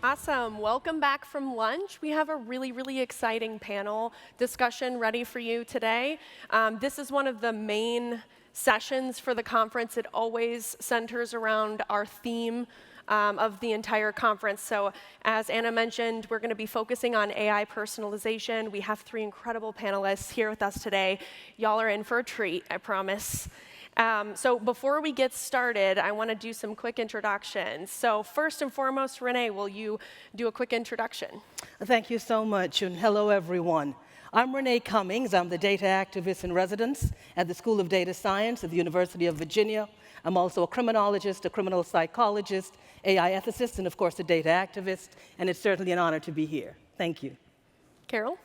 Awesome. Welcome back from lunch. We have a really exciting panel discussion ready for you today. This is one of the main sessions for the conference. It always centers around our theme of the entire conference. So as Anna mentioned, we're going to be focusing on AI personalization. We have 3 incredible panelists here with us today. Y'all are in for a treat, I promise. So before we get started, I want to do some quick introductions. So first and foremost, Renée, will you do a quick introduction? Thank you so much, and hello, everyone. I'm Renée Cummings. I'm the data activist in residence at the School of Data Science at the University of Virginia. I'm also a criminologist, a criminal psychologist, AI ethicist, and of course, a data activist, and it's certainly an honor to be here. Thank you. Carole?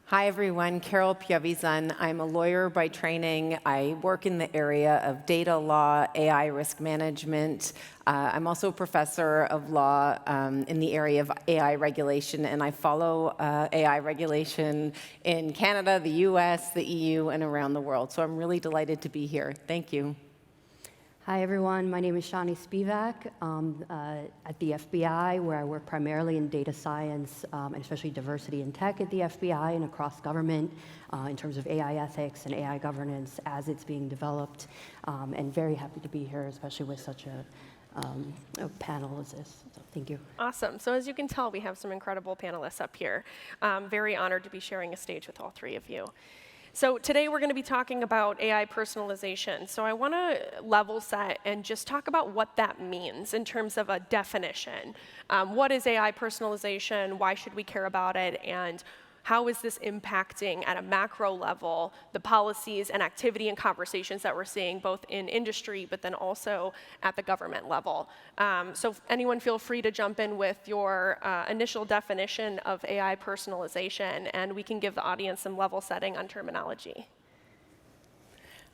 Hi, everyone. Carole Piovesan. I'm a lawyer by training. I work in the area of data law, AI risk management. I'm also a professor of law in the area of AI regulation, and I follow AI regulation in Canada, the US, the EU, and around the world. So I'm really delighted to be here. Thank you. Hi, everyone. My name is Shani Spivak at the FBI, where I work primarily in data science, and especially diversity and tech at the FBI and across government in terms of AI ethics and AI governance as it's being developed. And very happy to be here, especially with such a panel as this. So thank you. Awesome. So as you can tell, we have some incredible panelists up here. Very honored to be sharing a stage with all 3 of you. So today we're going to be talking about AI personalization. So I want to level set and just talk about what that means in terms of a definition. What is AI personalization? Why should we care about it? And how is this impacting at a macro level the policies and activity and conversations that we're seeing both in industry but then also at the government level? So anyone feel free to jump in with your initial definition of AI personalization, and we can give the audience some level setting on terminology.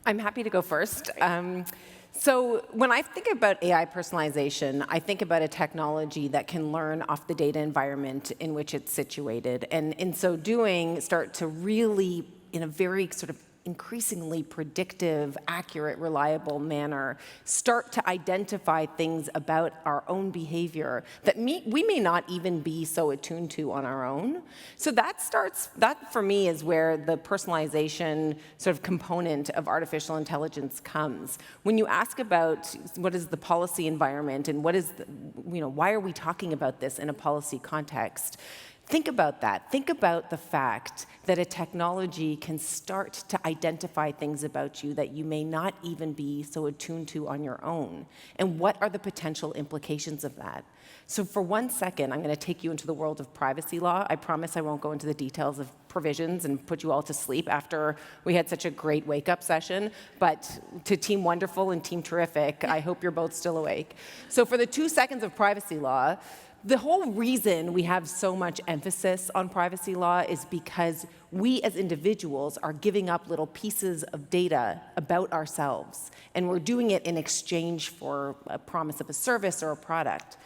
I'm happy to go first. So when I think about AI personalization, I think about a technology that can learn off the data environment in which it's situated, and in so doing, start to really, in a very sort of increasingly predictive, accurate, reliable manner, start to identify things about our own behavior that we may not even be so attuned to on our own. So that for me is where the personalization sort of component of artificial intelligence comes. When you ask about what is the policy environment and what is why are we talking about this in a policy context, think about that. Think about the fact that a technology can start to identify things about you that you may not even be so attuned to on your own. And what are the potential implications of that? So for 1 second, I'm going to take you into the world of privacy law. I promise I won't go into the details of provisions and put you all to sleep after we had such a great wake-up session. But to Team Wonderful and Team Terrific, I hope you're both still awake. So for the 2 seconds of privacy law, the whole reason we have so much emphasis on privacy law is because we as individuals are giving up little pieces of data about ourselves, and we're doing it in exchange for a promise of a service or a product.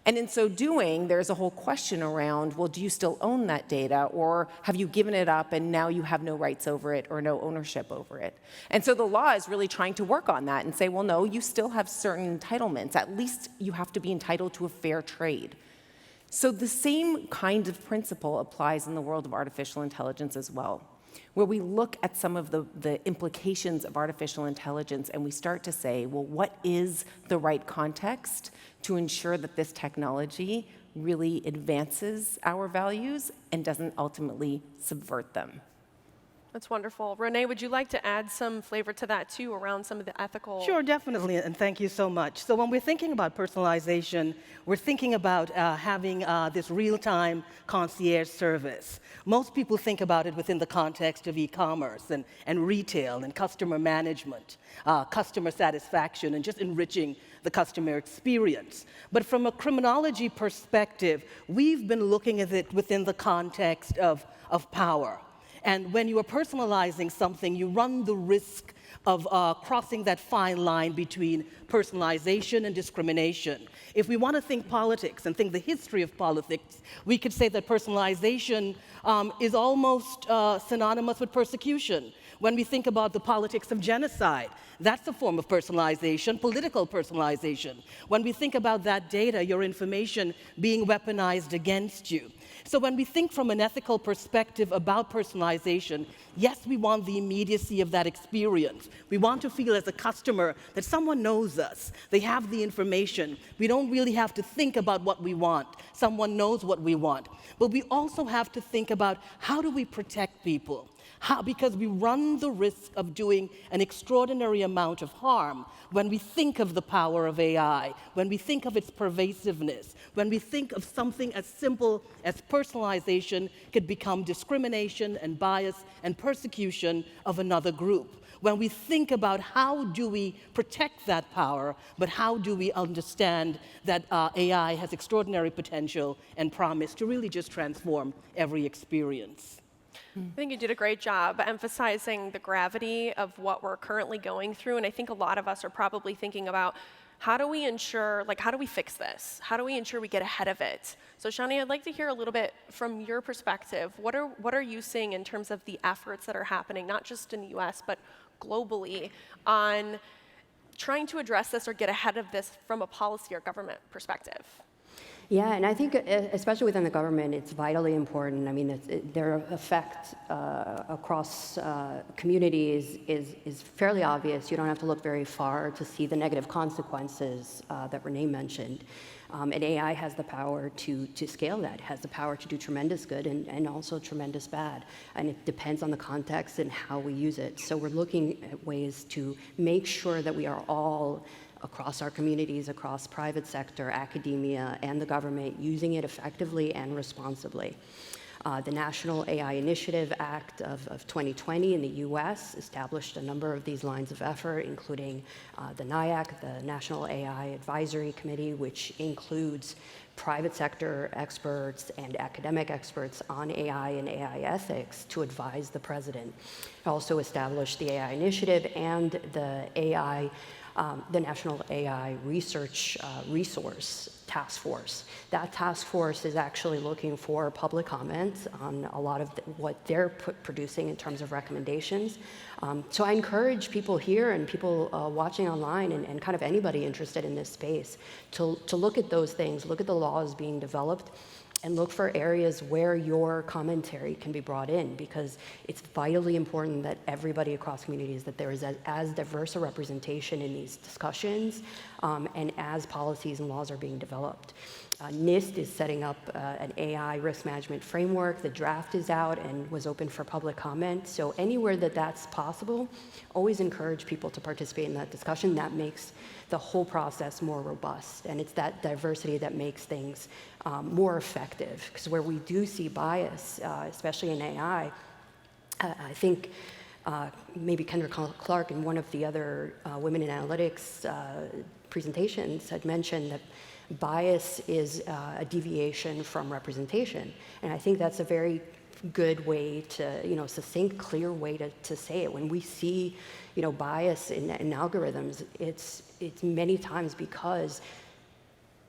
And in so doing, there's a whole question around, well, do you still own that data, or have you given it up and now you have no rights over it or no ownership over it? And so the law is really trying to work on that and say, well, no, you still have certain entitlements. At least you have to be entitled to a fair trade. So the same kind of principle applies in the world of artificial intelligence as well, where we look at some of the implications of artificial intelligence and we start to say, well, what is the right context to ensure that this technology really advances our values and doesn't ultimately subvert them? That's wonderful. Renée, would you like to add some flavor to that, too, around some of the ethical? Sure, definitely, and thank you so much. So when we're thinking about personalization, we're thinking about having this real-time concierge service. Most people think about it within the context of e-commerce and retail and customer management, customer satisfaction, and just enriching the customer experience. But from a criminology perspective, we've been looking at it within the context of power. And when you are personalizing something, you run the risk of crossing that fine line between personalization and discrimination. If we want to think politics and think the history of politics, we could say that personalization is almost synonymous with persecution. When we think about the politics of genocide, that's a form of personalization, political personalization. When we think about that data, your information being weaponized against you. So when we think from an ethical perspective about personalization, yes, we want the immediacy of that experience. We want to feel as a customer that someone knows us. They have the information. We don't really have to think about what we want. Someone knows what we want. But we also have to think about how do we protect people? Because we run the risk of doing an extraordinary amount of harm when we think of the power of AI, when we think of its pervasiveness, when we think of something as simple as personalization could become discrimination and bias and persecution of another group. When we think about how do we protect that power, but how do we understand that AI has extraordinary potential and promise to really just transform every experience. I think you did a great job emphasizing the gravity of what we're currently going through, and I think a lot of us are probably thinking about how do we ensure, how do we fix this? How do we ensure we get ahead of it? So Shani, I'd like to hear a little bit from your perspective. What are you seeing in terms of the efforts that are happening, not just in the US, but globally, on trying to address this or get ahead of this from a policy or government perspective? Yeah, and I think especially within the government, it's vitally important. I mean, their effect across communities is fairly obvious. You don't have to look very far to see the negative consequences that Renee mentioned. And AI has the power to scale that, has the power to do tremendous good and also tremendous bad. And it depends on the context and how we use it. So we're looking at ways to make sure that we are all across our communities, across private sector, academia, and the government, using it effectively and responsibly. The National AI Initiative Act of 2020 in the US established a number of these lines of effort, including the NIAC, the National AI Advisory Committee, which includes private sector experts and academic experts on AI and AI ethics to advise the president. It also established the AI Initiative and the National AI Research Resource Task Force. That task force is actually looking for public comments on a lot of what they're producing in terms of recommendations. So I encourage people here and people watching online and kind of anybody interested in this space to look at those things, look at the laws being developed, and look for areas where your commentary can be brought in, because it's vitally important that everybody across communities, that there is as diverse a representation in these discussions and as policies and laws are being developed. NIST is setting up an AI risk management framework. The draft is out and was open for public comment. So anywhere that that's possible, always encourage people to participate in that discussion. That makes the whole process more robust. And it's that diversity that makes things more effective. Because where we do see bias, especially in AI, I think maybe Kendra Clark in one of the other Women in Analytics presentations had mentioned that bias is a deviation from representation. And I think that's a very good way to, succinct, clear way to say it. When we see, bias in algorithms, it's many times because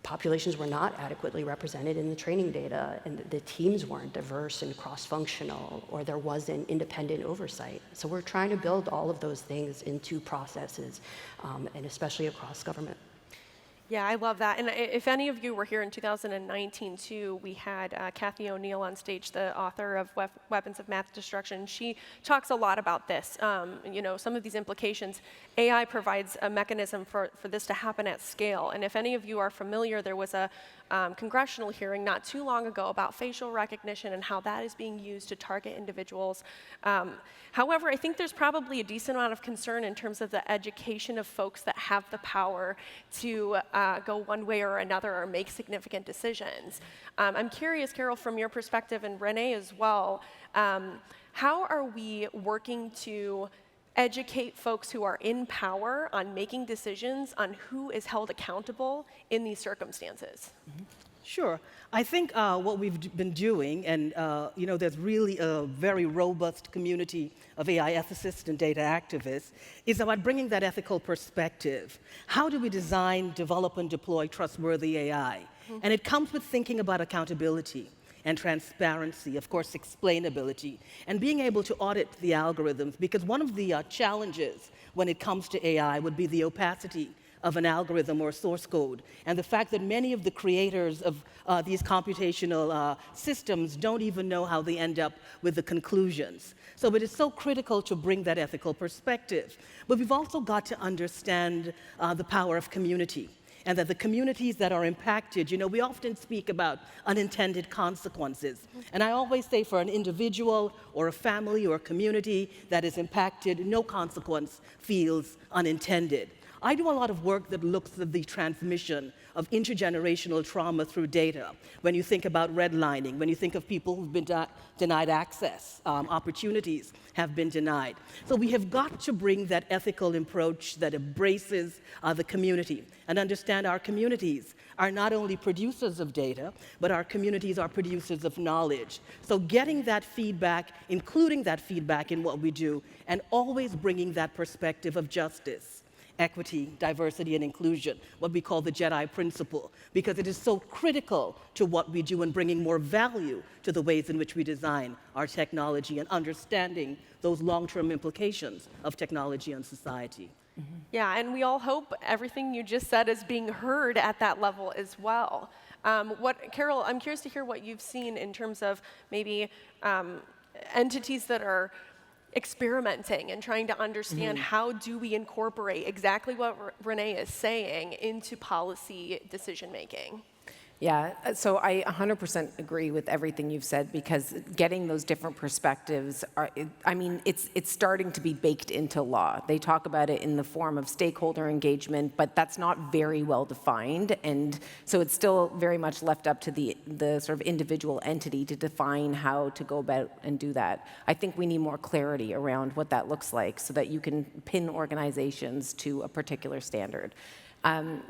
populations were not adequately represented in the training data, and the teams weren't diverse and cross-functional, or there wasn't independent oversight. So we're trying to build all of those things into processes, and especially across government. Yeah, I love that. And if any of you were here in 2019 too, we had Kathy O'Neill on stage, the author of Weapons of Math Destruction. She talks a lot about this, some of these implications. AI provides a mechanism for this to happen at scale. And if any of you are familiar, there was a congressional hearing not too long ago about facial recognition and how that is being used to target individuals. However, I think there's probably a decent amount of concern in terms of the education of folks that have the power to go one way or another or make significant decisions. I'm curious, Carole, from your perspective, and Renee as well, how are we working to educate folks who are in power on making decisions on who is held accountable in these circumstances? Mm-hmm. Sure. I think what we've been doing, and there's really a very robust community of AI ethicists and data activists, is about bringing that ethical perspective. How do we design, develop, and deploy trustworthy AI? Mm-hmm. And it comes with thinking about accountability. and transparency, of course, explainability, and being able to audit the algorithms, because one of the challenges when it comes to AI would be the opacity of an algorithm or source code, and the fact that many of the creators of these computational systems don't even know how they end up with the conclusions. So it is so critical to bring that ethical perspective. But we've also got to understand the power of community, and that the communities that are impacted, we often speak about unintended consequences. And I always say for an individual or a family or a community that is impacted, no consequence feels unintended. I do a lot of work that looks at the transmission of intergenerational trauma through data. When you think about redlining, when you think of people who've been denied access, opportunities have been denied. So we have got to bring that ethical approach that embraces the community and understand our communities are not only producers of data, but our communities are producers of knowledge. So getting that feedback, including that feedback in what we do, and always bringing that perspective of justice, equity, diversity, and inclusion, what we call the Jedi principle, because it is so critical to what we do and bringing more value to the ways in which we design our technology and understanding those long-term implications of technology on society. Mm-hmm. Yeah, and we all hope everything you just said is being heard at that level as well. Carole, I'm curious to hear what you've seen in terms of maybe entities that are experimenting and trying to understand how do we incorporate exactly what Renée is saying into policy decision making. Yeah, so I 100% agree with everything you've said, because getting those different perspectives it's starting to be baked into law. They talk about it in the form of stakeholder engagement, but that's not very well defined, and so it's still very much left up to the sort of individual entity to define how to go about and do that. I think we need more clarity around what that looks like so that you can pin organizations to a particular standard.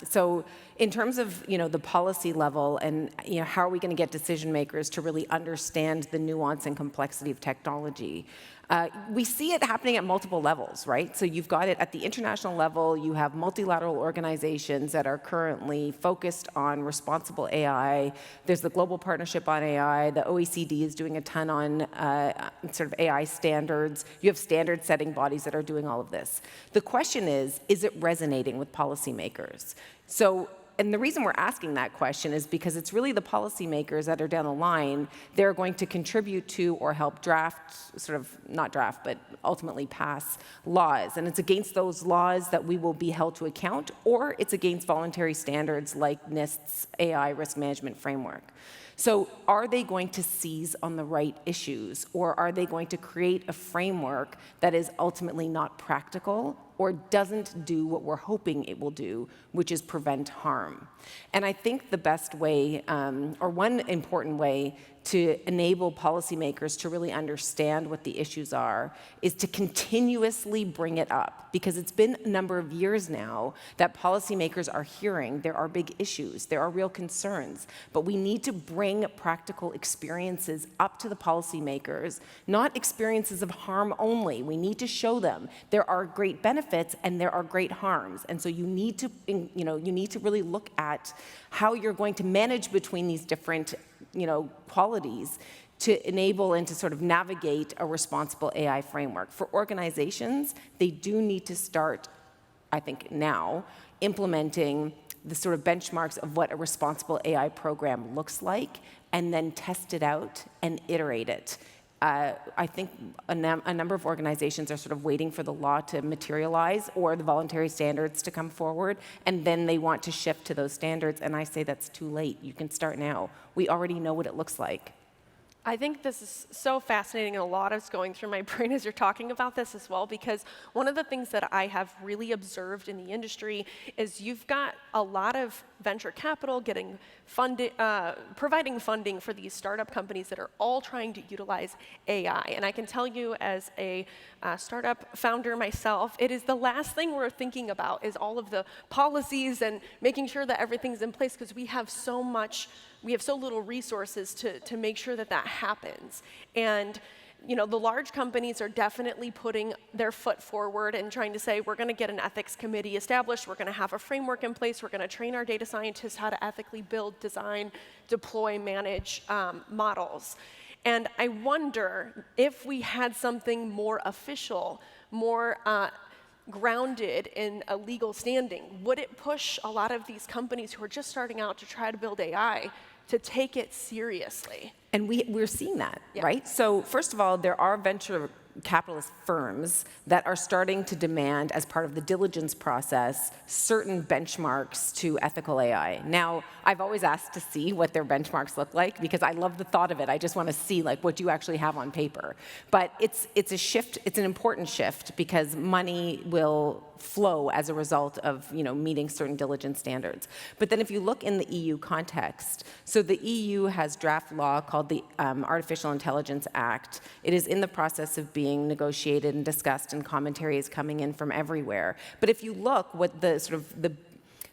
So in terms of the policy level and how are we going to get decision makers to really understand the nuance and complexity of technology, we see it happening at multiple levels, right? So you've got it at the international level. You have multilateral organizations that are currently focused on responsible AI. There's the Global Partnership on AI. The OECD is doing a ton on sort of AI standards. You have standard-setting bodies that are doing all of this. The question is it resonating with policymakers? And the reason we're asking that question is because it's really the policymakers that are down the line. They're going to contribute to or help draft, not draft, but ultimately pass laws. And it's against those laws that we will be held to account, or it's against voluntary standards like NIST's AI risk management framework. So are they going to seize on the right issues, or are they going to create a framework that is ultimately not practical or doesn't do what we're hoping it will do, which is prevent harm? And I think the best way, or one important way to enable policymakers to really understand what the issues are, is to continuously bring it up. Because it's been a number of years now that policymakers are hearing there are big issues, there are real concerns, but we need to bring practical experiences up to the policymakers, not experiences of harm only. We need to show them there are great benefits and there are great harms. And so you need to, really look at how you're going to manage between these different qualities to enable and to sort of navigate a responsible AI framework. For organizations, they do need to start, I think now, implementing the sort of benchmarks of what a responsible AI program looks like, and then test it out and iterate it. I think a number of organizations are sort of waiting for the law to materialize or the voluntary standards to come forward, and then they want to shift to those standards, and I say that's too late. You can start now. We already know what it looks like. I think this is so fascinating, and a lot is going through my brain as you're talking about this as well, because one of the things that I have really observed in the industry is you've got a lot of venture capital getting funded, providing funding for these startup companies that are all trying to utilize AI. And I can tell you as a startup founder myself, it is the last thing we're thinking about is all of the policies and making sure that everything's in place, because we have so little resources to make sure that that happens. And the large companies are definitely putting their foot forward and trying to say, we're going to get an ethics committee established, we're going to have a framework in place, we're going to train our data scientists how to ethically build, design, deploy, manage models. And I wonder if we had something more official, more grounded in a legal standing, would it push a lot of these companies who are just starting out to try to build AI to take it seriously? And we're seeing that, Yeah. right? So first of all, there are venture capitalist firms that are starting to demand, as part of the diligence process, certain benchmarks to ethical AI. Now, I've always asked to see what their benchmarks look like because I love the thought of it. I just want to see like what you actually have on paper. But it's a shift. It's an important shift because money will flow as a result of meeting certain diligence standards. But then if you look in the EU context, so the EU has draft law called the Artificial Intelligence Act. It is in the process of being negotiated and discussed, and commentary is coming in from everywhere. But if you look, what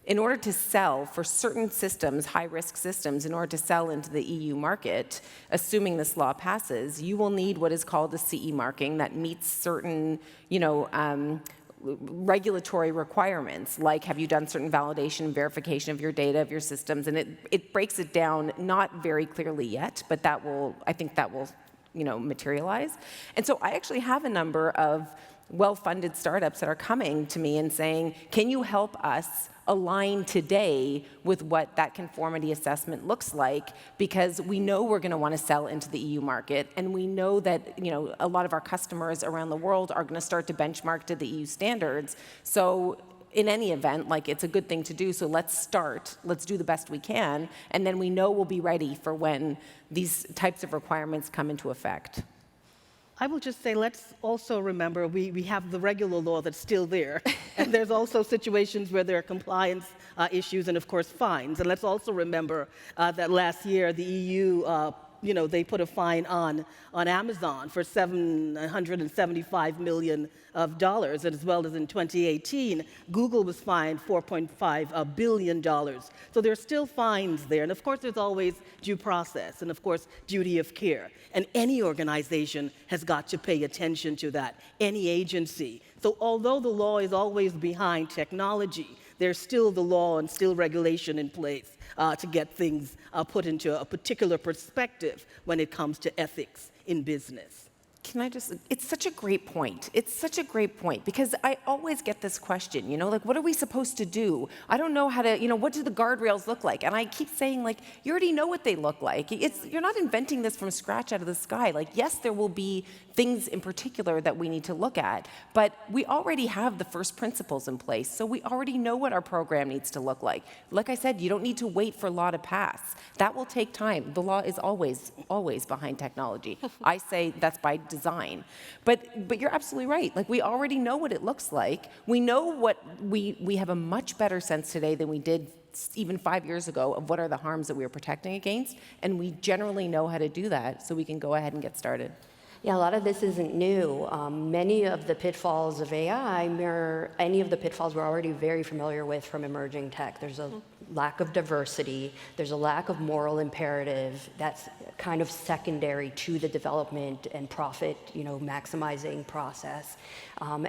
in order to sell for certain systems, high-risk systems, in order to sell into the EU market, assuming this law passes, you will need what is called a CE marking that meets certain, regulatory requirements, like have you done certain validation and verification of your data, of your systems, and it breaks it down, not very clearly yet, but I think that will materialize. And so I actually have a number of well-funded startups that are coming to me and saying, can you help us align today with what that conformity assessment looks like, because we know we're going to want to sell into the EU market, and we know that a lot of our customers around the world are going to start to benchmark to the EU standards. So in any event, it's a good thing to do, so let's do the best we can, and then we know we'll be ready for when these types of requirements come into effect. I will just say, let's also remember we have the regular law that's still there. And there's also situations where there are compliance issues and, of course, fines. And let's also remember that last year the EU they put a fine on Amazon for $775 million, as well as in 2018, Google was fined $4.5 billion. So there's still fines there. And of course, there's always due process and, of course, duty of care. And any organization has got to pay attention to that, any agency. So although the law is always behind technology, there's still the law and still regulation in place to get things put into a particular perspective when it comes to ethics in business. It's such a great point. It's such a great point, because I always get this question, what are we supposed to do? I don't know how to, what do the guardrails look like? And I keep saying, you already know what they look like. You're not inventing this from scratch out of the sky. Yes, there will be things in particular that we need to look at, but we already have the first principles in place, so we already know what our program needs to look like. Like I said, you don't need to wait for law to pass. That will take time. The law is always behind technology. I say that's by design. But you're absolutely right. We already know what it looks like. We know what we have a much better sense today than we did even 5 years ago of what are the harms that we are protecting against, and we generally know how to do that, so we can go ahead and get started. Yeah, a lot of this isn't new. Many of the pitfalls of AI mirror any of the pitfalls we're already very familiar with from emerging tech. There's a lack of diversity. There's a lack of moral imperative that's kind of secondary to the development and profit, maximizing process.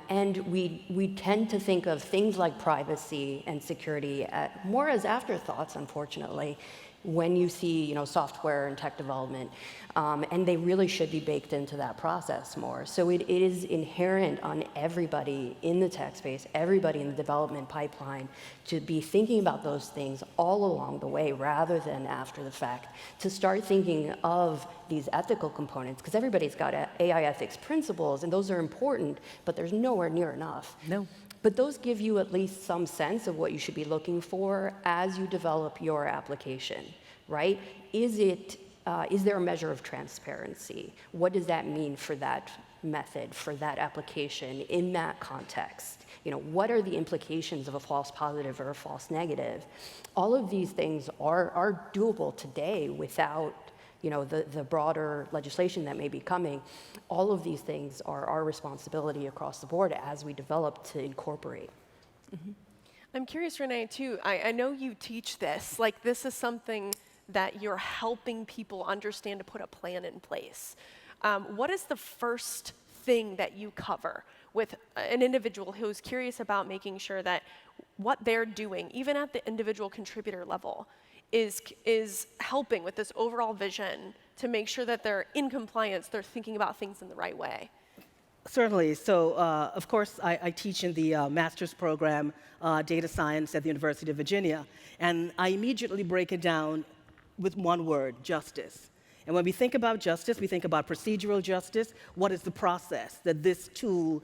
And we tend to think of things like privacy and security more as afterthoughts, unfortunately, when you see software and tech development. And they really should be baked into that process more. So it is inherent on everybody in the tech space, everybody in the development pipeline, to be thinking about those things all along the way rather than after the fact, to start thinking of these ethical components, because everybody's got AI ethics principles, and those are important, but there's nowhere near enough. No. But those give you at least some sense of what you should be looking for as you develop your application, right? Is there a measure of transparency? What does that mean for that method, for that application, in that context? What are the implications of a false positive or a false negative? All of these things are doable today without the broader legislation that may be coming. All of these things are our responsibility across the board as we develop to incorporate. Mm-hmm. I'm curious, Renée, too. I know you teach this. This is something that you're helping people understand to put a plan in place. what is the first thing that you cover with an individual who's curious about making sure that what they're doing, even at the individual contributor level, is helping with this overall vision to make sure that they're in compliance, they're thinking about things in the right way? Certainly. So, of course, I teach in the master's program, data science at the University of Virginia, and I immediately break it down with one word: justice. And when we think about justice, we think about procedural justice. What is the process that this tool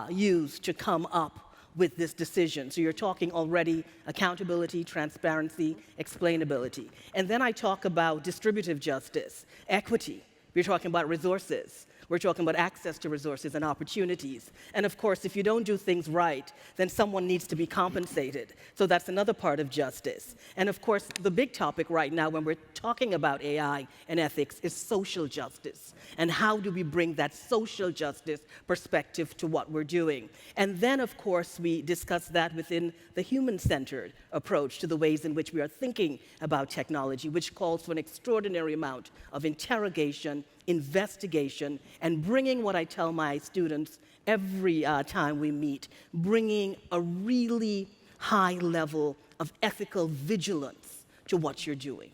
used to come up with this decision? So you're talking already accountability, transparency, explainability. And then I talk about distributive justice, equity. We're talking about resources. We're talking about access to resources and opportunities. And of course, if you don't do things right, then someone needs to be compensated. So that's another part of justice. And of course, the big topic right now when we're talking about AI and ethics is social justice. And how do we bring that social justice perspective to what we're doing? And then, of course, we discuss that within the human-centered approach to the ways in which we are thinking about technology, which calls for an extraordinary amount of interrogation, investigation, and bringing what I tell my students every time we meet, bringing a really high level of ethical vigilance to what you're doing.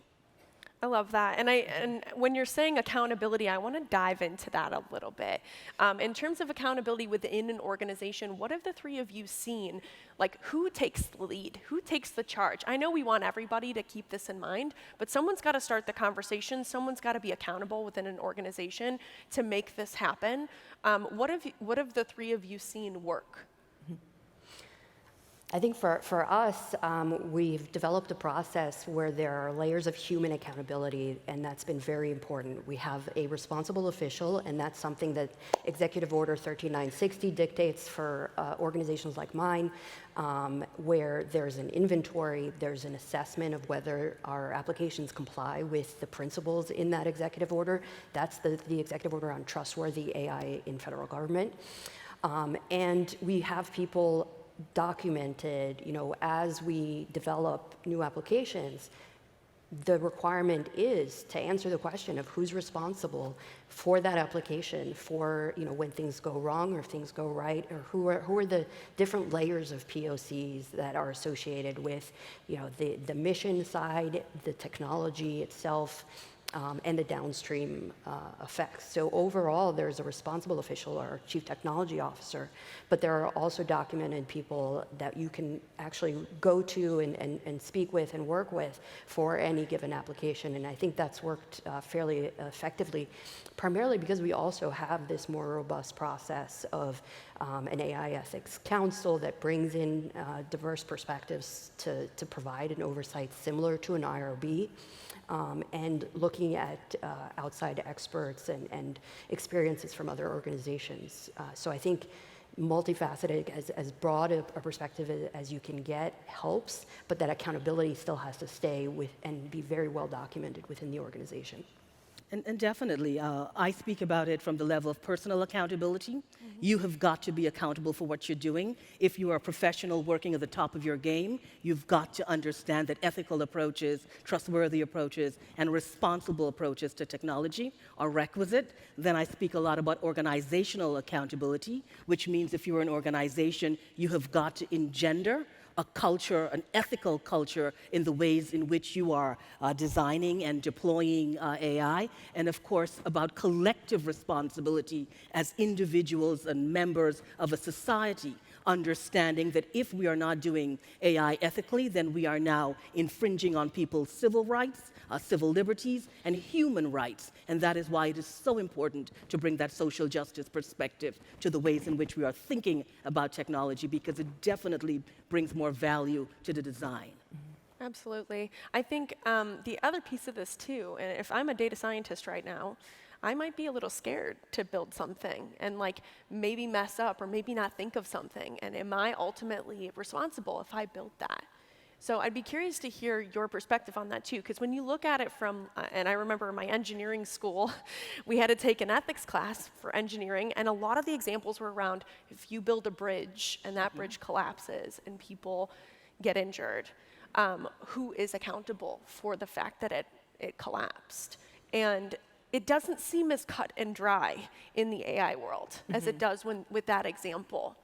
I love that. And when you're saying accountability, I want to dive into that a little bit. In terms of accountability within an organization, what have the three of you seen? Like, who takes the lead? Who takes the charge? I know we want everybody to keep this in mind, but someone's got to start the conversation. Someone's got to be accountable within an organization to make this happen. What have the three of you seen work? I think for us, we've developed a process where there are layers of human accountability, and that's been very important. We have a responsible official, and that's something that Executive Order 13960 dictates for organizations like mine, where there's an inventory, there's an assessment of whether our applications comply with the principles in that executive order. That's the Executive Order on Trustworthy AI in Federal Government. And we have people documented, as we develop new applications. The requirement is to answer the question of who's responsible for that application, for when things go wrong or if things go right, or who are the different layers of POCs that are associated with the mission side, the technology itself, and the downstream effects. So overall, there's a responsible official or chief technology officer, but there are also documented people that you can actually go to and speak with and work with for any given application. And I think that's worked fairly effectively, primarily because we also have this more robust process of an AI ethics council that brings in diverse perspectives to provide an oversight similar to an IRB. And looking at outside experts and experiences from other organizations. So I think multifaceted, as broad a perspective as you can get helps, but that accountability still has to stay with and be very well documented within the organization. And definitely, I speak about it from the level of personal accountability. Mm-hmm. You have got to be accountable for what you're doing. If you are a professional working at the top of your game, you've got to understand that ethical approaches, trustworthy approaches, and responsible approaches to technology are requisite. Then I speak a lot about organizational accountability, which means if you're an organization, you have got to engender a culture, an ethical culture in the ways in which you are designing and deploying AI, and of course about collective responsibility as individuals and members of a society, understanding that if we are not doing AI ethically, then we are now infringing on people's civil rights, civil liberties, and human rights. And that is why it is so important to bring that social justice perspective to the ways in which we are thinking about technology, because it definitely brings more value to the design. Absolutely. I think the other piece of this too, and if I'm a data scientist right now, I might be a little scared to build something and maybe mess up or maybe not think of something. And am I ultimately responsible if I build that? So I'd be curious to hear your perspective on that too, because when you look at it from, and I remember in my engineering school, we had to take an ethics class for engineering, and a lot of the examples were around if you build a bridge and that bridge collapses and people get injured, who is accountable for the fact that it collapsed? And it doesn't seem as cut and dry in the AI world as it does with that example.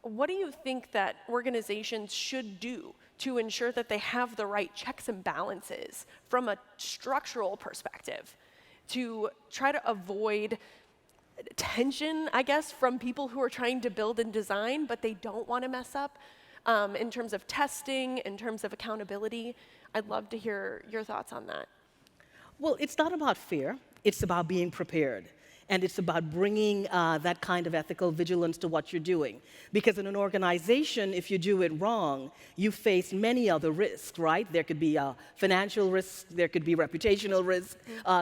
What do you think that organizations should do to ensure that they have the right checks and balances from a structural perspective to try to avoid tension, I guess, from people who are trying to build and design, but they don't want to mess up in terms of testing, in terms of accountability? I'd love to hear your thoughts on that. Well, it's not about fear. It's about being prepared. And it's about bringing that kind of ethical vigilance to what you're doing. Because in an organization, if you do it wrong, you face many other risks, right? There could be financial risks, there could be reputational risks,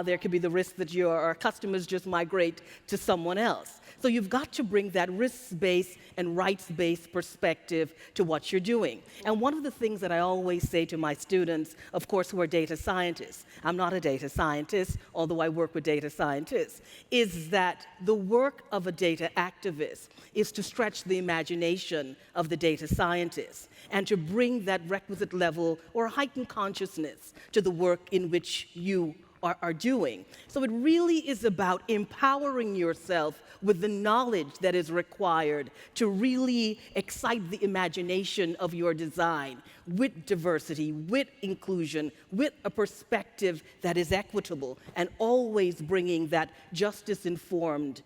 there could be the risk that your customers just migrate to someone else. So you've got to bring that risk-based and rights-based perspective to what you're doing. And one of the things that I always say to my students, of course, who are data scientists, I'm not a data scientist, although I work with data scientists, is that the work of a data activist is to stretch the imagination of the data scientist and to bring that requisite level or heightened consciousness to the work in which you are doing. So it really is about empowering yourself with the knowledge that is required to really excite the imagination of your design with diversity, with inclusion, with a perspective that is equitable, and always bringing that justice-informed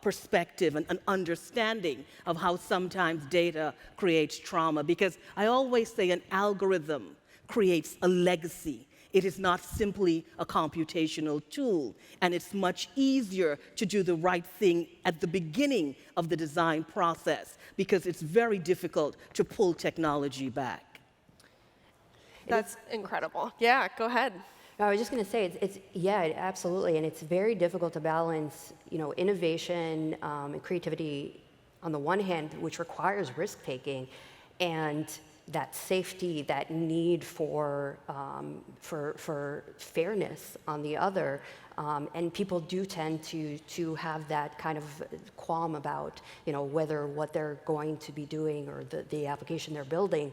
perspective and an understanding of how sometimes data creates trauma. Because I always say an algorithm creates a legacy. It is not simply a computational tool, and it's much easier to do the right thing at the beginning of the design process because it's very difficult to pull technology back. That's incredible. Yeah, go ahead. I was just going to say, yeah, absolutely, and it's very difficult to balance, innovation and creativity on the one hand, which requires risk-taking, and that safety, that need for fairness on the other. And people do tend to have that kind of qualm about, whether what they're going to be doing or the application they're building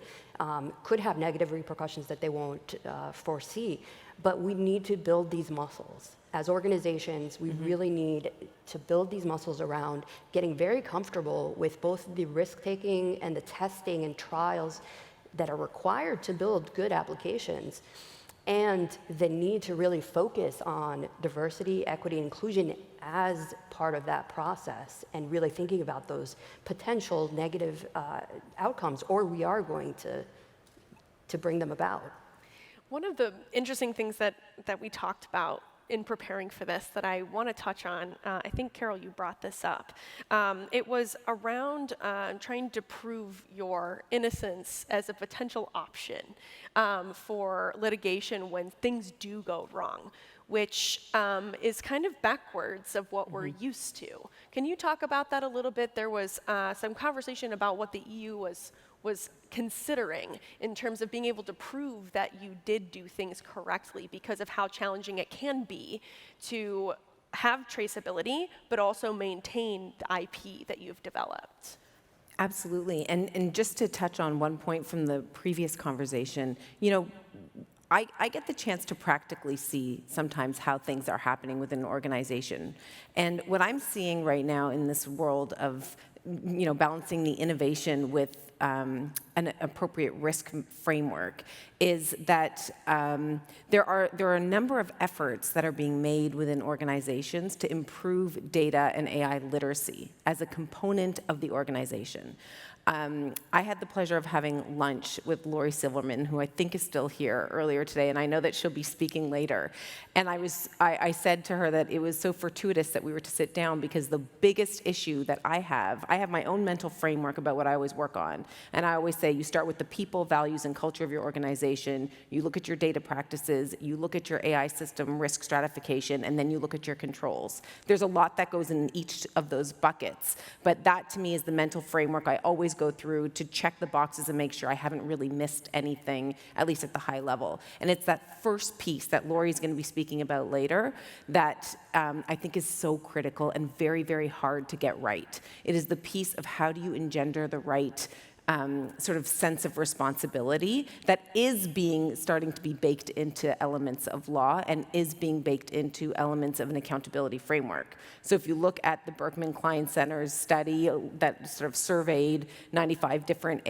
could have negative repercussions that they won't foresee. But we need to build these muscles. As organizations, we really need to build these muscles around getting very comfortable with both the risk-taking and the testing and trials that are required to build good applications, and the need to really focus on diversity, equity, and inclusion as part of that process, and really thinking about those potential negative outcomes, or we are going to bring them about. One of the interesting things that we talked about in preparing for this that I want to touch on, I think, Carole, you brought this up. It was around trying to prove your innocence as a potential option for litigation when things do go wrong, which is kind of backwards of what we're used to. Can you talk about that a little bit? There was some conversation about what the EU was considering in terms of being able to prove that you did do things correctly because of how challenging it can be to have traceability, but also maintain the IP that you've developed. Absolutely. And just to touch on one point from the previous conversation, I get the chance to practically see sometimes how things are happening within an organization. And what I'm seeing right now in this world of balancing the innovation with an appropriate risk framework is that there are a number of efforts that are being made within organizations to improve data and AI literacy as a component of the organization. I had the pleasure of having lunch with Lori Silverman, who I think is still here, earlier today, and I know that she'll be speaking later. And I said to her that it was so fortuitous that we were to sit down because the biggest issue that I have my own mental framework about what I always work on. And I always say you start with the people, values, and culture of your organization, you look at your data practices, you look at your AI system risk stratification, and then you look at your controls. There's a lot that goes in each of those buckets, but that to me is the mental framework I always go through to check the boxes and make sure I haven't really missed anything, at least at the high level. And it's that first piece that Lori's going to be speaking about later that I think is so critical and very, very hard to get right. It is the piece of how do you engender the right sort of sense of responsibility that is starting to be baked into elements of law and is being baked into elements of an accountability framework. So if you look at the Berkman Klein Center's study that sort of surveyed 95 different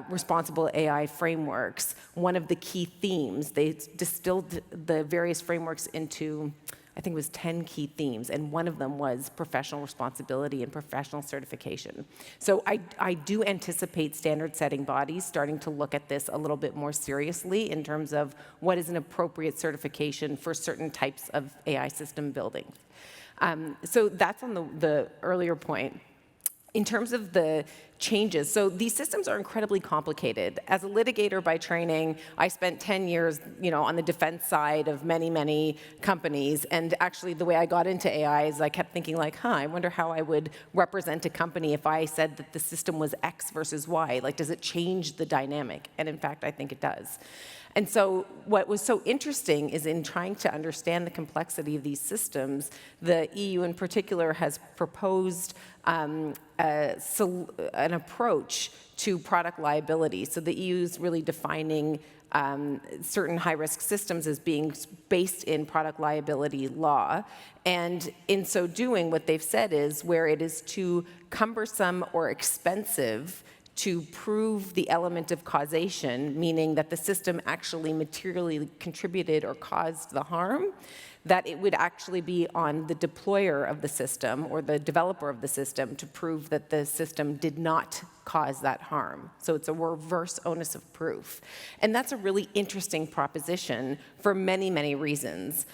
responsible AI frameworks, one of the key themes, they distilled the various frameworks into, I think it was 10 key themes, and one of them was professional responsibility and professional certification. So I do anticipate standard-setting bodies starting to look at this a little bit more seriously in terms of what is an appropriate certification for certain types of AI system building. So that's on the earlier point. In terms of the changes, so these systems are incredibly complicated. As a litigator by training, I spent 10 years, on the defense side of many, many companies. And actually, the way I got into AI is I kept thinking like, I wonder how I would represent a company if I said that the system was X versus Y. Like, does it change the dynamic? And in fact, I think it does. And so what was so interesting is in trying to understand the complexity of these systems, the EU in particular has proposed an approach to product liability. So the EU is really defining certain high-risk systems as being based in product liability law. And in so doing, what they've said is where it is too cumbersome or expensive to prove the element of causation, meaning that the system actually materially contributed or caused the harm, that it would actually be on the deployer of the system or the developer of the system to prove that the system did not cause that harm. So it's a reverse onus of proof. And that's a really interesting proposition for many, many reasons,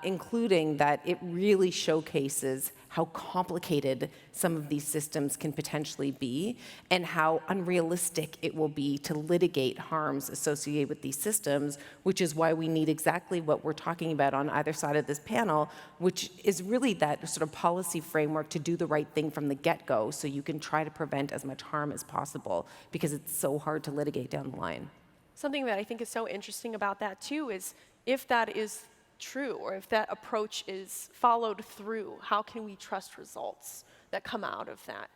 including that it really showcases how complicated some of these systems can potentially be and how unrealistic it will be to litigate harms associated with these systems, which is why we need exactly what we're talking about on either side of this panel, which is really that sort of policy framework to do the right thing from the get-go so you can try to prevent as much harm as possible because it's so hard to litigate down the line. Something that I think is so interesting about that, too, is if that is true, or if that approach is followed through, how can we trust results that come out of that?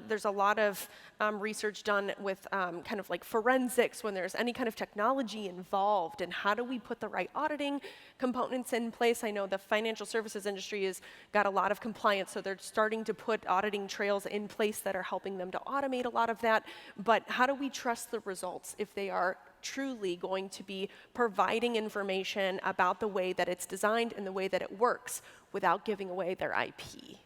There's a lot of research done with kind of like forensics when there's any kind of technology involved, and how do we put the right auditing components in place? I know the financial services industry has got a lot of compliance, so they're starting to put auditing trails in place that are helping them to automate a lot of that. But how do we trust the results if they are truly going to be providing information about the way that it's designed and the way that it works without giving away their IP?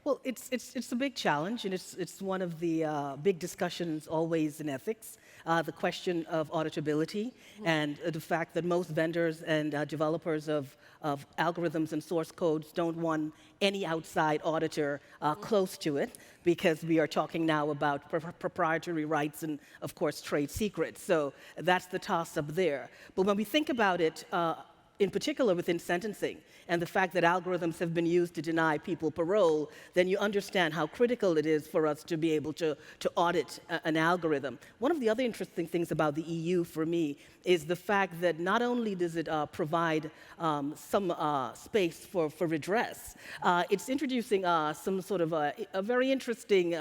Well, it's a big challenge, and it's one of the big discussions always in ethics, the question of auditability and the fact that most vendors and developers of algorithms and source codes don't want any outside auditor close to it, because we are talking now about proprietary rights and, of course, trade secrets. So that's the toss-up there. But when we think about it, in particular within sentencing, and the fact that algorithms have been used to deny people parole, then you understand how critical it is for us to be able to audit an algorithm. One of the other interesting things about the EU for me is the fact that not only does it provide some space for redress, it's introducing some sort of a very interesting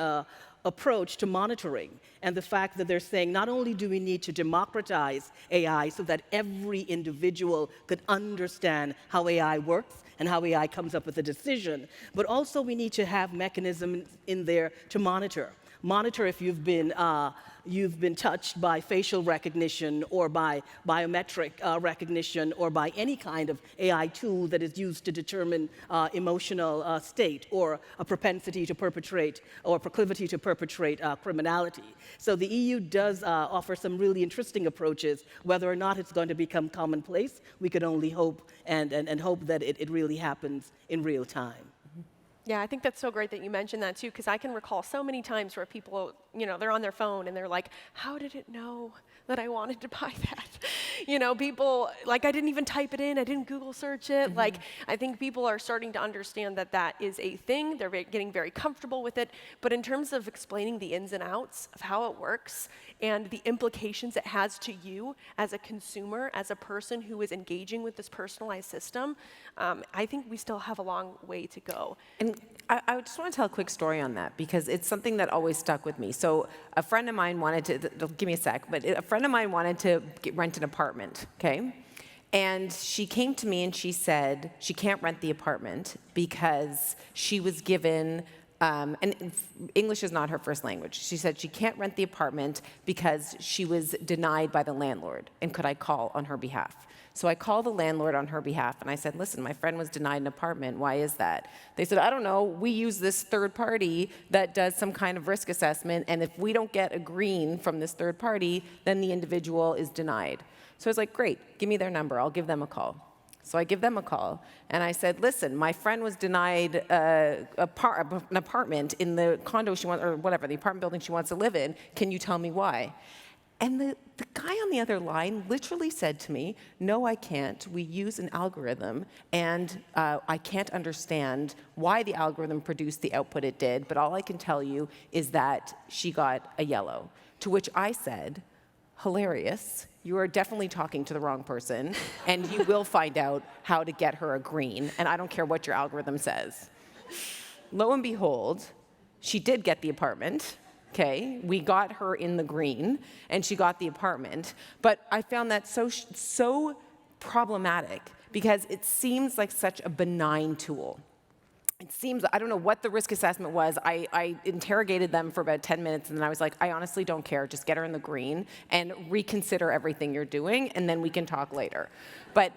approach to monitoring, and the fact that they're saying not only do we need to democratize AI so that every individual could understand how AI works and how AI comes up with a decision, but also we need to have mechanisms in there to monitor. Monitor if you've been touched by facial recognition or by biometric recognition or by any kind of AI tool that is used to determine emotional state or a propensity to perpetrate or proclivity to perpetrate criminality. So the EU does offer some really interesting approaches. Whether or not it's going to become commonplace, we can only hope and hope that it really happens in real time. Yeah, I think that's so great that you mentioned that, too, because I can recall so many times where people, they're on their phone and they're like, how did it know that I wanted to buy that? People, like, I didn't even type it in. I didn't Google search it. Mm-hmm. Like, I think people are starting to understand that that is a thing. They're getting very comfortable with it. But in terms of explaining the ins and outs of how it works and the implications it has to you as a consumer, as a person who is engaging with this personalized system, I think we still have a long way to go. And I just want to tell a quick story on that because it's something that always stuck with me. So a friend of mine wanted to, give me a sec, but a friend of mine wanted to rent an apartment, okay? And she came to me and she said she can't rent the apartment because she was given, and English is not her first language. She said she can't rent the apartment because she was denied by the landlord, and could I call on her behalf? So I called the landlord on her behalf, and I said, listen, my friend was denied an apartment. Why is that? They said, I don't know. We use this third party that does some kind of risk assessment, and if we don't get a green from this third party, then the individual is denied. So I was like, great, give me their number. I'll give them a call. So I give them a call, and I said, listen, my friend was denied an apartment in the condo she wants, or whatever, the apartment building she wants to live in. Can you tell me why? And the guy on the other line literally said to me, no, I can't. We use an algorithm, and I can't understand why the algorithm produced the output it did, but all I can tell you is that she got a yellow. To which I said, hilarious. You are definitely talking to the wrong person, and you will find out how to get her a green, and I don't care what your algorithm says. Lo and behold, she did get the apartment. Okay, we got her in the green, and she got the apartment. But I found that so problematic because it seems like such a benign tool. It seems, I don't know what the risk assessment was. I interrogated them for about 10 minutes, and then I was like, I honestly don't care. Just get her in the green and reconsider everything you're doing, and then we can talk later. But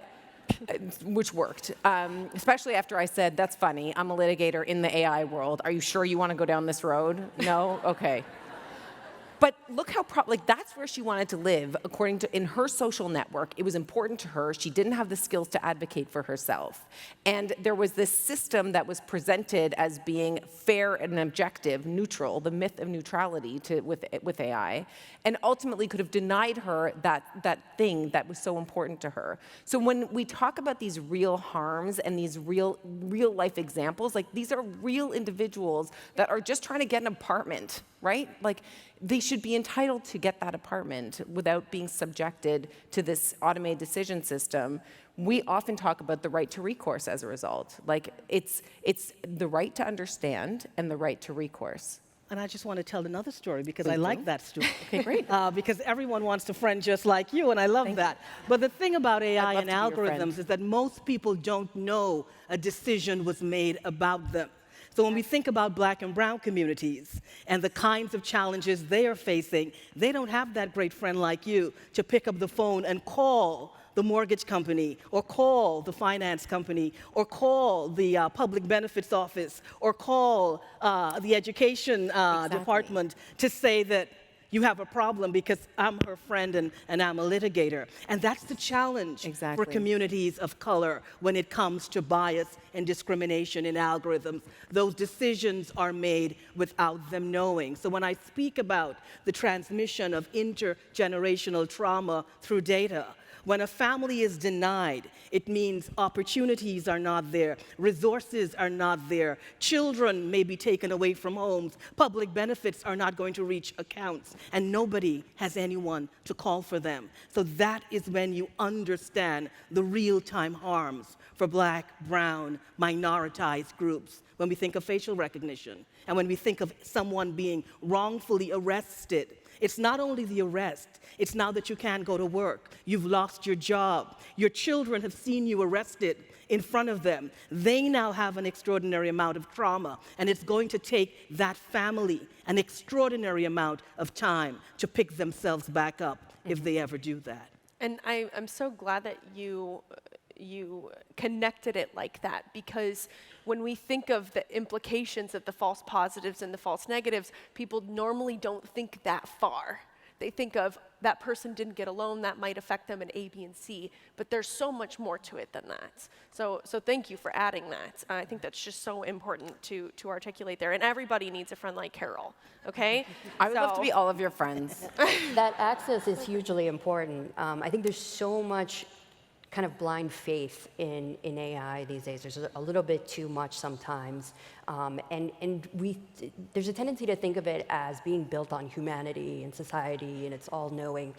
which worked, especially after I said, that's funny, I'm a litigator in the AI world. Are you sure you want to go down this road? No? Okay. But look how, that's where she wanted to live, according to, in her social network. It was important to her. She didn't have the skills to advocate for herself. And there was this system that was presented as being fair and objective, neutral, the myth of neutrality with AI, and ultimately could have denied her that thing that was so important to her. So when we talk about these real harms and these real life examples, like these are real individuals that are just trying to get an apartment, right? Like, they should be entitled to get that apartment without being subjected to this automated decision system. We often talk about the right to recourse as a result. Like, it's the right to understand and the right to recourse. And I just want to tell another story because Please I do. like that story. Okay, great. Because everyone wants a friend just like you, and I love that. But the thing about AI love and to be your friend. algorithms is that most people don't know a decision was made about them. So when we think about Black and brown communities and the kinds of challenges they are facing, they don't have that great friend like you to pick up the phone and call the mortgage company, or call the finance company, or call the public benefits office, or call the education department to say that you have a problem because I'm her friend and I'm a litigator. And that's the challenge for communities of color when it comes to bias and discrimination in algorithms. Those decisions are made without them knowing. So when I speak about the transmission of intergenerational trauma through data, when a family is denied, it means opportunities are not there, resources are not there, children may be taken away from homes, public benefits are not going to reach accounts, and nobody has anyone to call for them. So that is when you understand the real-time harms for Black, brown, minoritized groups. When we think of facial recognition, and when we think of someone being wrongfully arrested, it's not only the arrest, it's now that you can't go to work, you've lost your job, your children have seen you arrested in front of them. They now have an extraordinary amount of trauma, and it's going to take that family an extraordinary amount of time to pick themselves back up if they ever do that. And I'm so glad that you connected it like that, because when we think of the implications of the false positives and the false negatives, people normally don't think that far. They think of that person didn't get a loan, that might affect them in A, B, and C, but there's so much more to it than that. So thank you for adding that. I think that's just so important to articulate there. And everybody needs a friend like Carole, okay? I would love to be all of your friends. That access is hugely important. I think there's so much kind of blind faith in AI these days. There's a little bit too much sometimes. And there's a tendency to think of it as being built on humanity and society and it's all-knowing.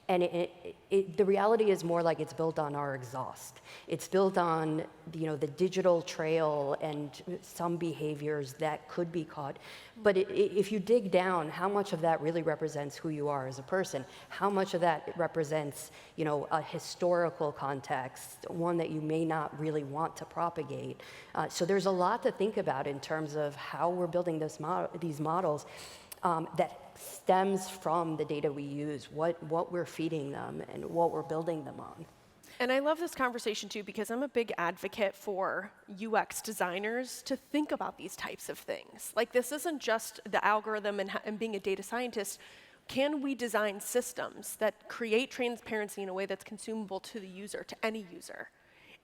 And the reality is more like it's built on our exhaust. It's built on the digital trail and some behaviors that could be caught. But if you dig down, how much of that really represents who you are as a person? How much of that represents a historical context, one that you may not really want to propagate? So there's a lot to think about in terms of how we're building these models that stems from the data we use, what we're feeding them, and what we're building them on. And I love this conversation too, because I'm a big advocate for UX designers to think about these types of things. Like, this isn't just the algorithm and being a data scientist. Can we design systems that create transparency in a way that's consumable to the user, to any user?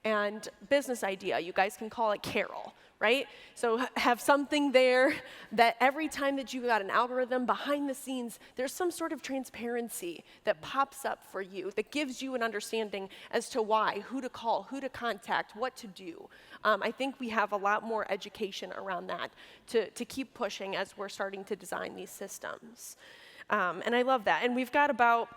And business idea, you guys can call it Carole, right? So have something there that every time that you've got an algorithm behind the scenes, there's some sort of transparency that pops up for you, that gives you an understanding as to why, who to call, who to contact, what to do. I think we have a lot more education around that to keep pushing as we're starting to design these systems. And I love that. And we've got about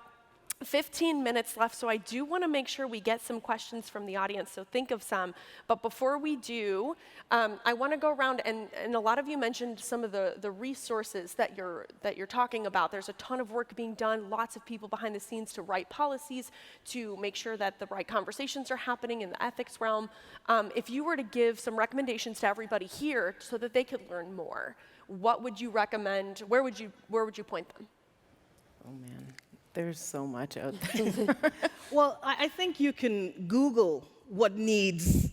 15 minutes left, so I do want to make sure we get some questions from the audience, so think of some. But before we do, I want to go around, and a lot of you mentioned some of the resources that you're talking about. There's a ton of work being done, lots of people behind the scenes to write policies, to make sure that the right conversations are happening in the ethics realm. If you were to give some recommendations to everybody here so that they could learn more, what would you recommend? Where would you point them? Oh, man. There's so much out there. Well, I think you can Google what needs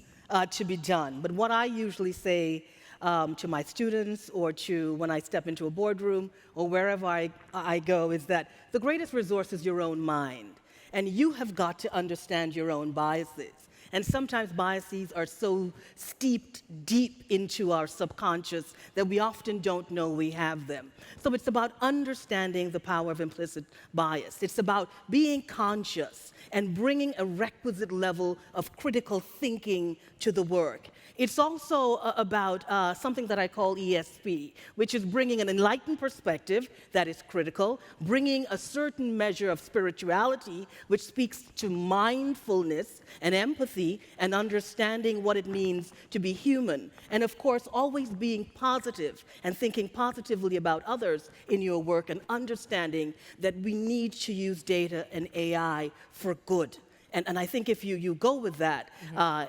to be done. But what I usually say to my students, or to when I step into a boardroom or wherever I go, is that the greatest resource is your own mind. And you have got to understand your own biases. And sometimes biases are so steeped deep into our subconscious that we often don't know we have them. So it's about understanding the power of implicit bias. It's about being conscious and bringing a requisite level of critical thinking to the work. It's also about something that I call ESP, which is bringing an enlightened perspective that is critical, bringing a certain measure of spirituality, which speaks to mindfulness and empathy and understanding what it means to be human. And of course, always being positive and thinking positively about others in your work, and understanding that we need to use data and AI for good. And I think if you go with that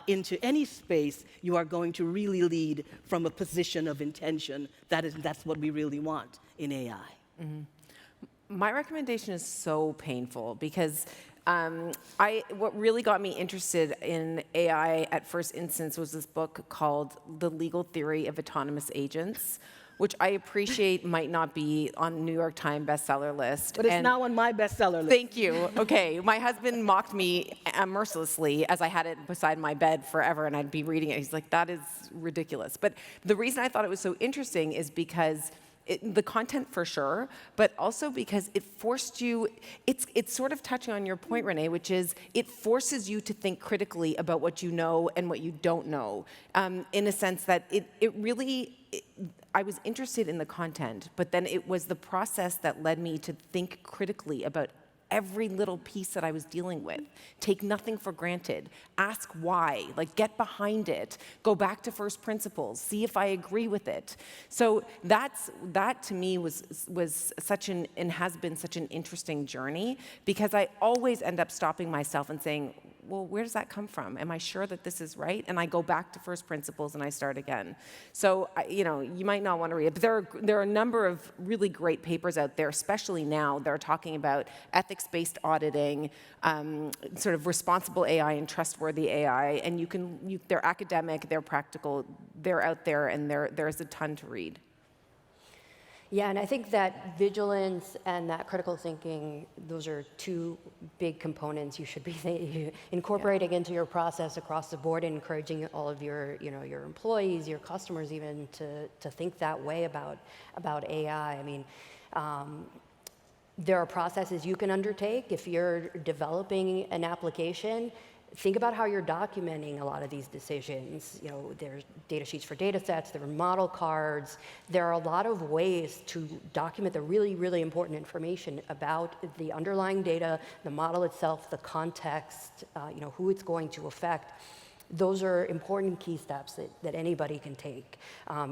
into any space, you are going to really lead from a position of intention. That's what we really want in AI. Mm-hmm. My recommendation is so painful, because what really got me interested in AI at first instance was this book called The Legal Theory of Autonomous Agents, which I appreciate might not be on New York Times bestseller list. But it's now on my bestseller list. Thank you. Okay, my husband mocked me mercilessly as I had it beside my bed forever, and I'd be reading it. He's like, that is ridiculous. But the reason I thought it was so interesting is because the content for sure, but also because it forced you, it's sort of touching on your point, Renee, which is it forces you to think critically about what you know and what you don't know, in a sense that I was interested in the content, but then it was the process that led me to think critically about every little piece that I was dealing with. Take nothing for granted. Ask why. Like, get behind it. Go back to first principles. See if I agree with it. So that to me was such and has been such an interesting journey, because I always end up stopping myself and saying, well, where does that come from? Am I sure that this is right? And I go back to first principles and I start again. So, you might not want to read it, but there are a number of really great papers out there, especially now, that are talking about ethics-based auditing, sort of responsible AI and trustworthy AI. And they're academic, they're practical, they're out there, and there's a ton to read. Yeah, and I think that vigilance and that critical thinking, those are two big components you should be incorporating into your process across the board, and encouraging all of your employees, your customers even, to think that way about AI. I mean, there are processes you can undertake if you're developing an application. think about how you're documenting a lot of these decisions. You know, there's data sheets for data sets, there are model cards. There are a lot of ways to document the really, really important information about the underlying data, the model itself, the context, you know, who it's going to affect. Those are important key steps that anybody can take.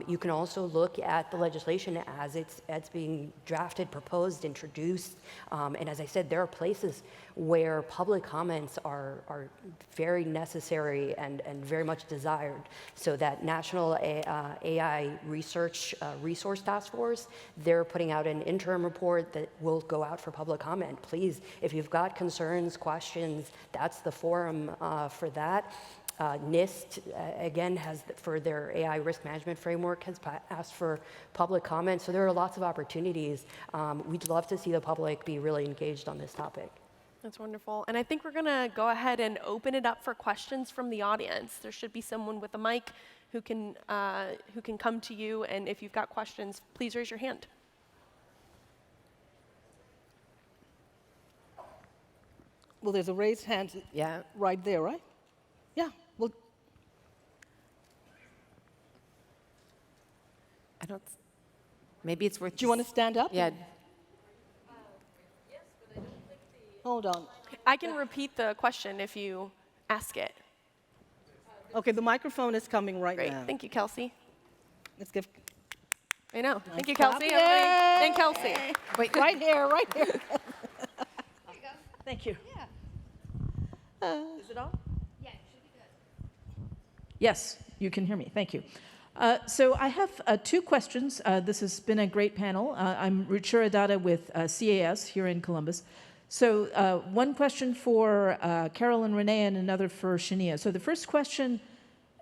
You can also look at the legislation as it's being drafted, proposed, introduced. And as I said, there are places where public comments are very necessary and very much desired. So that National AI Research Resource Task Force, they're putting out an interim report that will go out for public comment. Please, if you've got concerns, questions, that's the forum for that. NIST, again, has, for their AI risk management framework, has asked for public comment. So there are lots of opportunities. We'd love to see the public be really engaged on this topic. That's wonderful. And I think we're going to go ahead and open it up for questions from the audience. There should be someone with a mic who can come to you. And if you've got questions, please raise your hand. Well, there's a raised hand right there, right? Yeah. Well, I don't. Maybe it's worth. Do you want to stand up? Yeah. Yes, but I don't think Hold on. I can repeat the question if you ask it. Okay, the microphone is coming right Great. now. Thank you, Kelsey. Let's give. I know. Nice Thank you, clap. Kelsey. Everybody. Thank Kelsey. Wait, right here, right here. There you go. Thank you. Yeah. Is it on? Yeah, it should be good. Yes, you can hear me. Thank you. So I have two questions. This has been a great panel. I'm Ruchira Dada with CAS here in Columbus. So one question for Carole and Renée and another for Shani. So the first question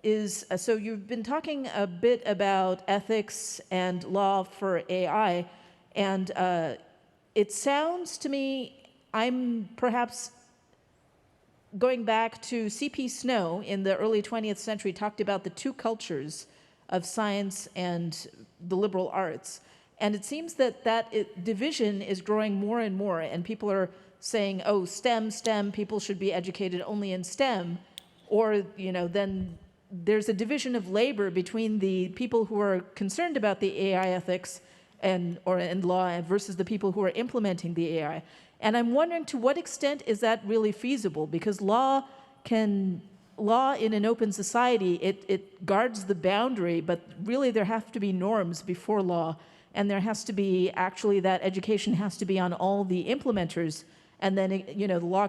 is, so you've been talking a bit about ethics and law for AI, and it sounds to me, I'm perhaps going back to C.P. Snow in the early 20th century, talked about the two cultures of science and the liberal arts. And it seems that division is growing more and more, and people are saying, oh, STEM, people should be educated only in STEM. Or, you know, then there's a division of labor between the people who are concerned about the AI ethics and law versus the people who are implementing the AI. And I'm wondering, to what extent is that really feasible? Because law in an open society, it guards the boundary, but really there have to be norms before law, and there has to be, actually, that education has to be on all the implementers, and then, you know, the law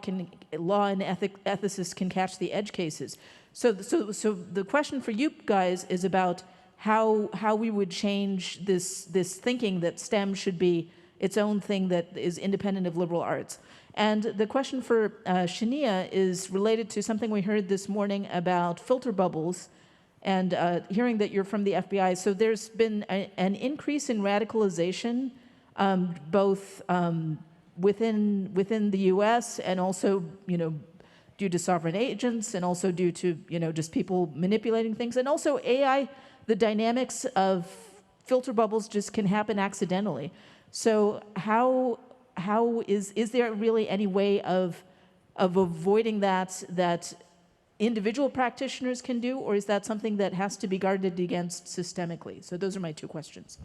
and ethicists can catch the edge cases. So the question for you guys is about how we would change this thinking that STEM should be its own thing that is independent of liberal arts. And the question for Shani is related to something we heard this morning about filter bubbles, and hearing that you're from the FBI. So there's been an increase in radicalization, both within the U.S. and also, you know, due to sovereign agents, and also due to, you know, just people manipulating things, and also AI. The dynamics of filter bubbles just can happen accidentally. So how is there really any way of avoiding that individual practitioners can do, or is that something that has to be guarded against systemically? So those are my two questions.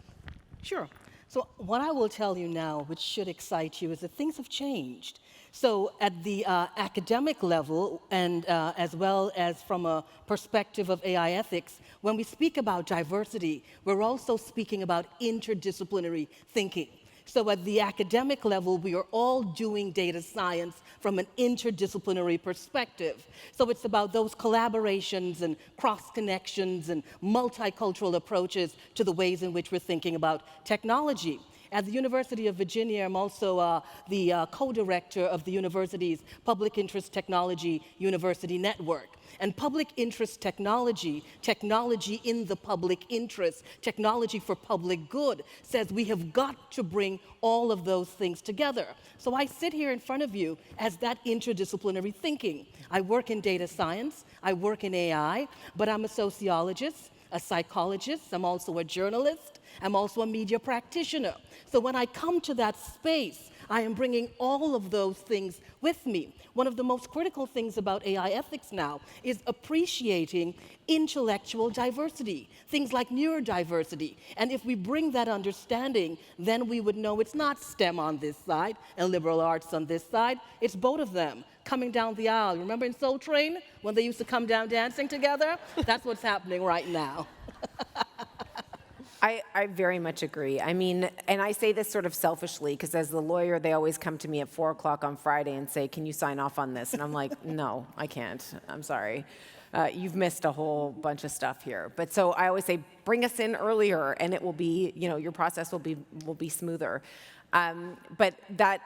Sure. So what I will tell you now, which should excite you, is that things have changed. So at the academic level, and as well as from a perspective of AI ethics, when we speak about diversity, we're also speaking about interdisciplinary thinking. So at the academic level, we are all doing data science from an interdisciplinary perspective. So it's about those collaborations and cross-connections and multicultural approaches to the ways in which we're thinking about technology. At the University of Virginia, I'm also the co-director of the university's Public Interest Technology University Network. And public interest technology, technology in the public interest, technology for public good, says we have got to bring all of those things together. So I sit here in front of you as that interdisciplinary thinking. I work in data science, I work in AI, but I'm a sociologist, a psychologist, I'm also a journalist, I'm also a media practitioner. So when I come to that space, I am bringing all of those things with me. One of the most critical things about AI ethics now is appreciating intellectual diversity, things like neurodiversity. And if we bring that understanding, then we would know it's not STEM on this side and liberal arts on this side, it's both of them coming down the aisle. Remember in Soul Train when they used to come down dancing together? That's what's happening right now. I very much agree. I mean, and I say this sort of selfishly, because as the lawyer, they always come to me at 4 o'clock on Friday and say, can you sign off on this? And I'm like, no, I can't. I'm sorry. You've missed a whole bunch of stuff here. But so I always say, bring us in earlier, and it will be, your process will be smoother. But that,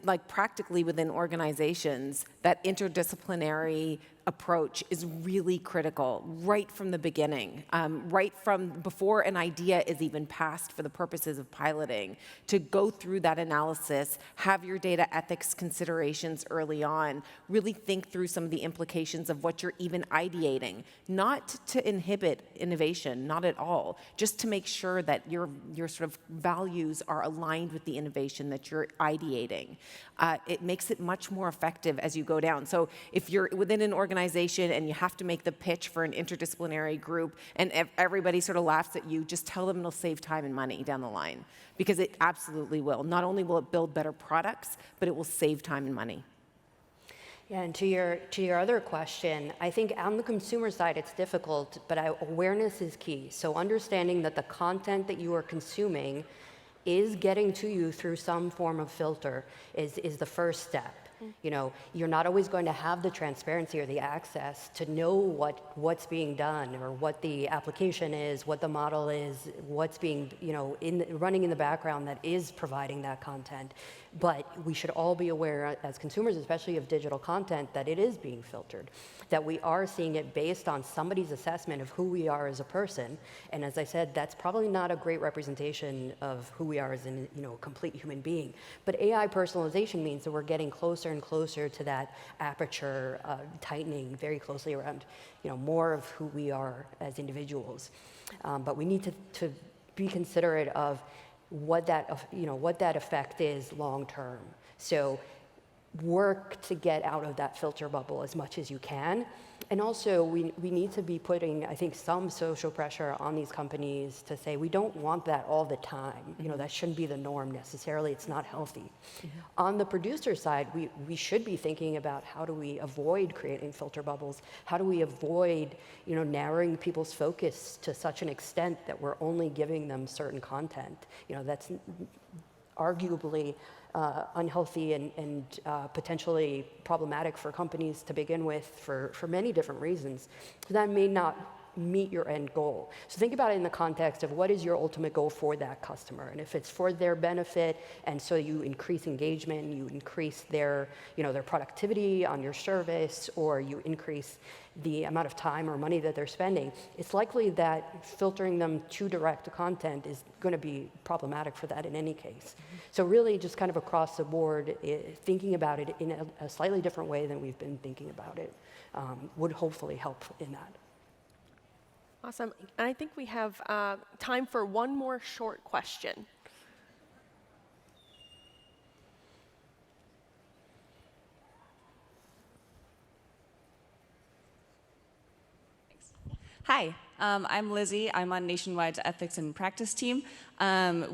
like practically within organizations, that interdisciplinary approach is really critical right from the beginning, right from before an idea is even passed for the purposes of piloting, to go through that analysis, have your data ethics considerations early on, really think through some of the implications of what you're even ideating, not to inhibit innovation, not at all, just to make sure that your sort of values are aligned with the innovation that you're ideating. It makes it much more effective as you go down. So if you're within an organization and you have to make the pitch for an interdisciplinary group and everybody sort of laughs at you, just tell them it'll save time and money down the line, because it absolutely will. Not only will it build better products, but it will save time and money. Yeah, and to your other question, I think on the consumer side it's difficult, but awareness is key. So understanding that the content that you are consuming is getting to you through some form of filter is the first step. You're not always going to have the transparency or the access to know what's being done or what the application is, what the model is, what's being, running in the background that is providing that content. But we should all be aware as consumers, especially of digital content, that it is being filtered, that we are seeing it based on somebody's assessment of who we are as a person. And as I said, that's probably not a great representation of who we are as a complete human being. But AI personalization means that we're getting closer and closer to that aperture tightening very closely around more of who we are as individuals. But we need to be considerate of what that effect is long term. So work to get out of that filter bubble as much as you can. And also, we need to be putting, I think, some social pressure on these companies to say, we don't want that all the time. That shouldn't be the norm necessarily. It's not healthy. On the producer side, we should be thinking about how do we avoid creating filter bubbles? How do we avoid, narrowing people's focus to such an extent that we're only giving them certain content? That's arguably unhealthy and potentially problematic for companies to begin with for many different reasons. So that may not meet your end goal. So think about it in the context of what is your ultimate goal for that customer. And if it's for their benefit, and so you increase engagement, you increase their productivity on your service, or you increase the amount of time or money that they're spending, it's likely that filtering them to direct content is going to be problematic for that in any case. So really just kind of across the board, thinking about it in a slightly different way than we've been thinking about it would hopefully help in that. Awesome. And I think we have time for one more short question. Hi, I'm Lizzie. I'm on Nationwide's Ethics and Practice team.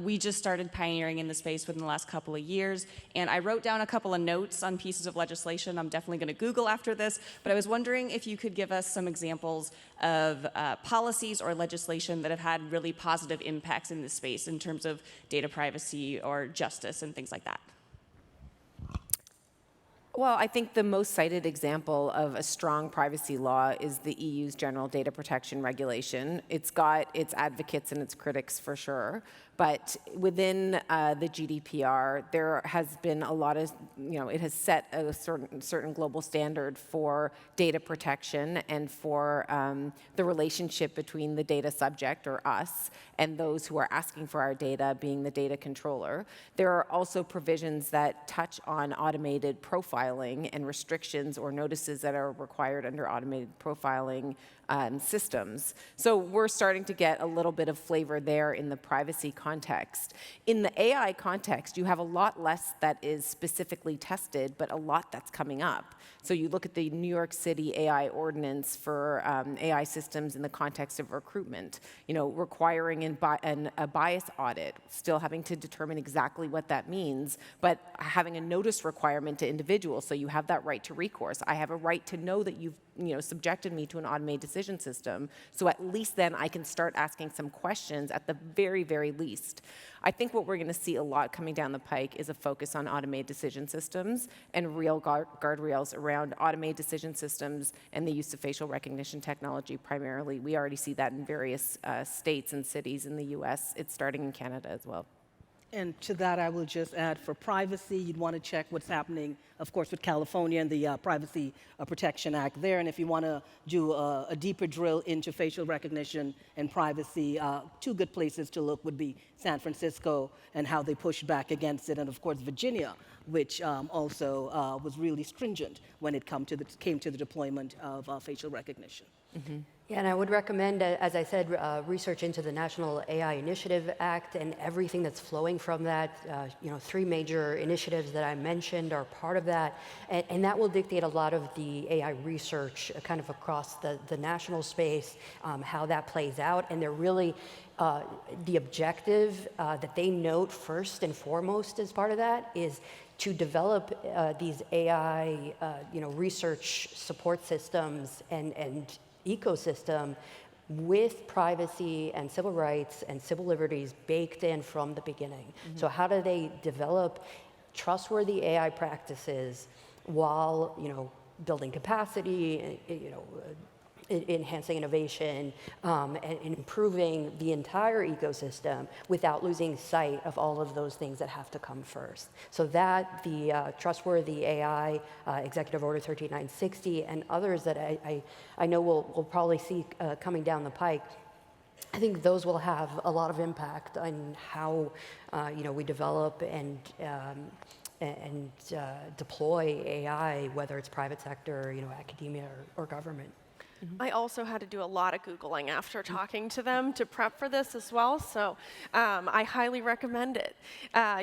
We just started pioneering in the space within the last couple of years, and I wrote down a couple of notes on pieces of legislation I'm definitely going to Google after this, but I was wondering if you could give us some examples of policies or legislation that have had really positive impacts in this space in terms of data privacy or justice and things like that. Well, I think the most cited example of a strong privacy law is the EU's General Data Protection Regulation. It's got its advocates and its critics for sure, but within the GDPR, there has been a lot of, it has set a certain global standard for data protection and for the relationship between the data subject, or us, and those who are asking for our data, being the data controller. There are also provisions that touch on automated profiling profiling and restrictions or notices that are required under automated profiling systems. So we're starting to get a little bit of flavor there in the privacy context. In the AI context, you have a lot less that is specifically tested, but a lot that's coming up. So you look at the New York City AI ordinance for AI systems in the context of recruitment, requiring a bias audit, still having to determine exactly what that means, but having a notice requirement to individuals, so you have that right to recourse. I have a right to know that you've subjected me to an automated decision system, so at least then I can start asking some questions at the very, very least. I think what we're going to see a lot coming down the pike is a focus on automated decision systems and real guardrails around automated decision systems and the use of facial recognition technology primarily. We already see that in various states and cities in the US. It's starting in Canada as well. And to that, I will just add, for privacy, you'd want to check what's happening, of course, with California and the Privacy Protection Act there. And if you want to do a deeper drill into facial recognition and privacy, two good places to look would be San Francisco and how they pushed back against it, and of course, Virginia, which also was really stringent when it came to the deployment of facial recognition. Mm-hmm. Yeah, and I would recommend, as I said, research into the National AI Initiative Act and everything that's flowing from that. 3 major initiatives that I mentioned are part of that, and that will dictate a lot of the AI research kind of across the national space, how that plays out, and they're really the objective that they note first and foremost as part of that is to develop these AI research support systems and ecosystem with privacy and civil rights and civil liberties baked in from the beginning. Mm-hmm. So how do they develop trustworthy AI practices while building capacity, enhancing innovation, and improving the entire ecosystem without losing sight of all of those things that have to come first. So that the Trustworthy AI, Executive Order 13960, and others that I know we'll probably see coming down the pike, I think those will have a lot of impact on how we develop and deploy AI, whether it's private sector, academia, or government. Mm-hmm. I also had to do a lot of Googling after talking to them to prep for this as well, so I highly recommend it.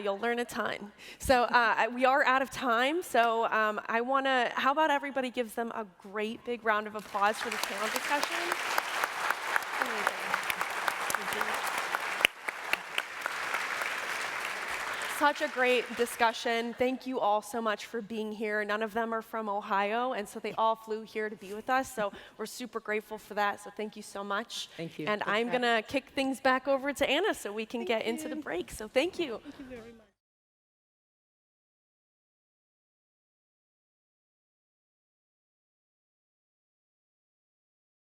You'll learn a ton. So we are out of time, so how about everybody gives them a great big round of applause for this panel discussion? Amazing. Such a great discussion. Thank you all so much for being here. None of them are from Ohio, and so they all flew here to be with us. So we're super grateful for that. So thank you so much. Thank you. And I'm going to kick things back over to Anna so we can get into the break. So thank you. Thank you very much.